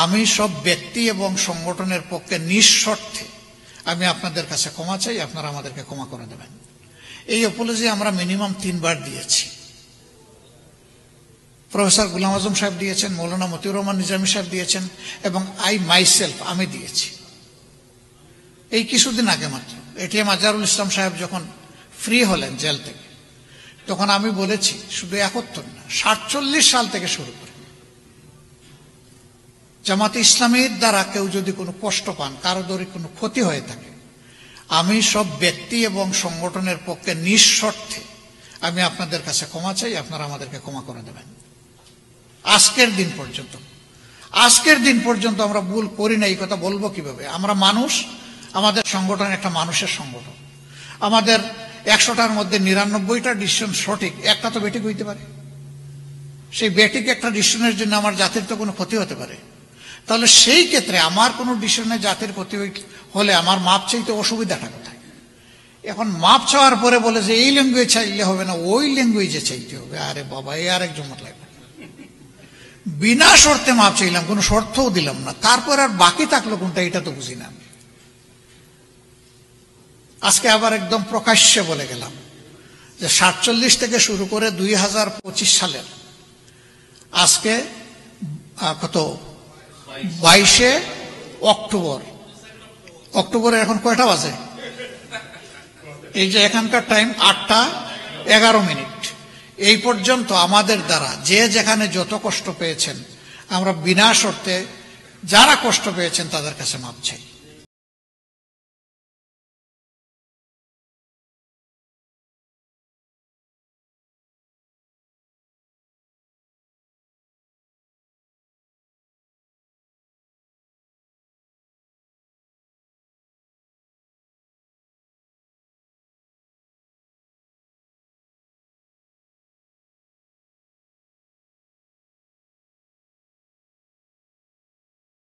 আমি সব ব্যক্তি এবং সংগঠনের পক্ষে নিঃশর্তে আমি আপনাদের কাছে ক্ষমা চাই, আপনারা আমাদেরকে ক্ষমা করে দেবেন। এই অ্যাপোলজি আমরা মিনিমাম 3 বার দিয়েছি। প্রফেসর গুলাম আজম সাহেব দিয়েছেন, মৌলানা মতিউর রহমান নিজামী সাহেব দিয়েছেন, এবং আমি দিয়েছি। এই কিছুদিন আগে মাত্র এটিএম আজহারুল ইসলাম সাহেব যখন ফ্রি হলেন জেল থেকে, তখন আমি বলেছি শুধু 71 না, 47 সাল থেকে শুরু করে জামাতে ইসলামীর দ্বারা কেউ যদি কোনো কষ্ট পান, কারো যদি কোনো ক্ষতি হয়ে থাকে, আমি সব ব্যক্তি এবং সংগঠনের পক্ষে নিঃশর্তে আমি আপনাদের কাছে ক্ষমা চাই, আপনারা আমাদেরকে ক্ষমা করে দেবেন। আজকের দিন পর্যন্ত আমরা ভুল করি না। এই কথা বলবো কিভাবে? আমরা মানুষ, আমাদের সংগঠন একটা মানুষের সংগঠন। আমাদের 100টার মধ্যে 99টা ডিসিশন সঠিক, একটা তো বেঠিক হইতে পারে। সেই বেঠিক একটা ডিসিশনের জন্য আমার জাতির তো কোনো ক্ষতি হতে পারে। তাহলে সেই ক্ষেত্রে আমার কোনো ডিসিশনে জাতির ক্ষতি হলে আমার মাপ চাইতে অসুবিধাটা কোথায়? এখন মাপ চাওয়ার পরে বলে যে এই ল্যাঙ্গুয়েজ চাইলে হবে না, ওই ল্যাঙ্গুয়েজে চাইতে হবে। আরে বাবা, এই আরেক জমত লাগবে। বিনা শর্তে মাপ চাইলাম, কোনো শর্তও দিলাম না, তারপর আর বাকি থাকলো কোনটা, এটা তো বুঝি না। আজকে আবার একদম প্রকাশ্যে বলে গেলাম যে 47 থেকে শুরু করে 2025 সালের আজকে কত 22শে অক্টোবরে এখন কয়টা বাজে? এই যে এখানকার টাইম 8:11। এই পর্যন্ত আমাদের দ্বারা যে যেখানে যত কষ্ট পেয়েছেন, আমরা বিনা শর্তে যারা কষ্ট পেয়েছেন তাদের কাছে মাপ চাই।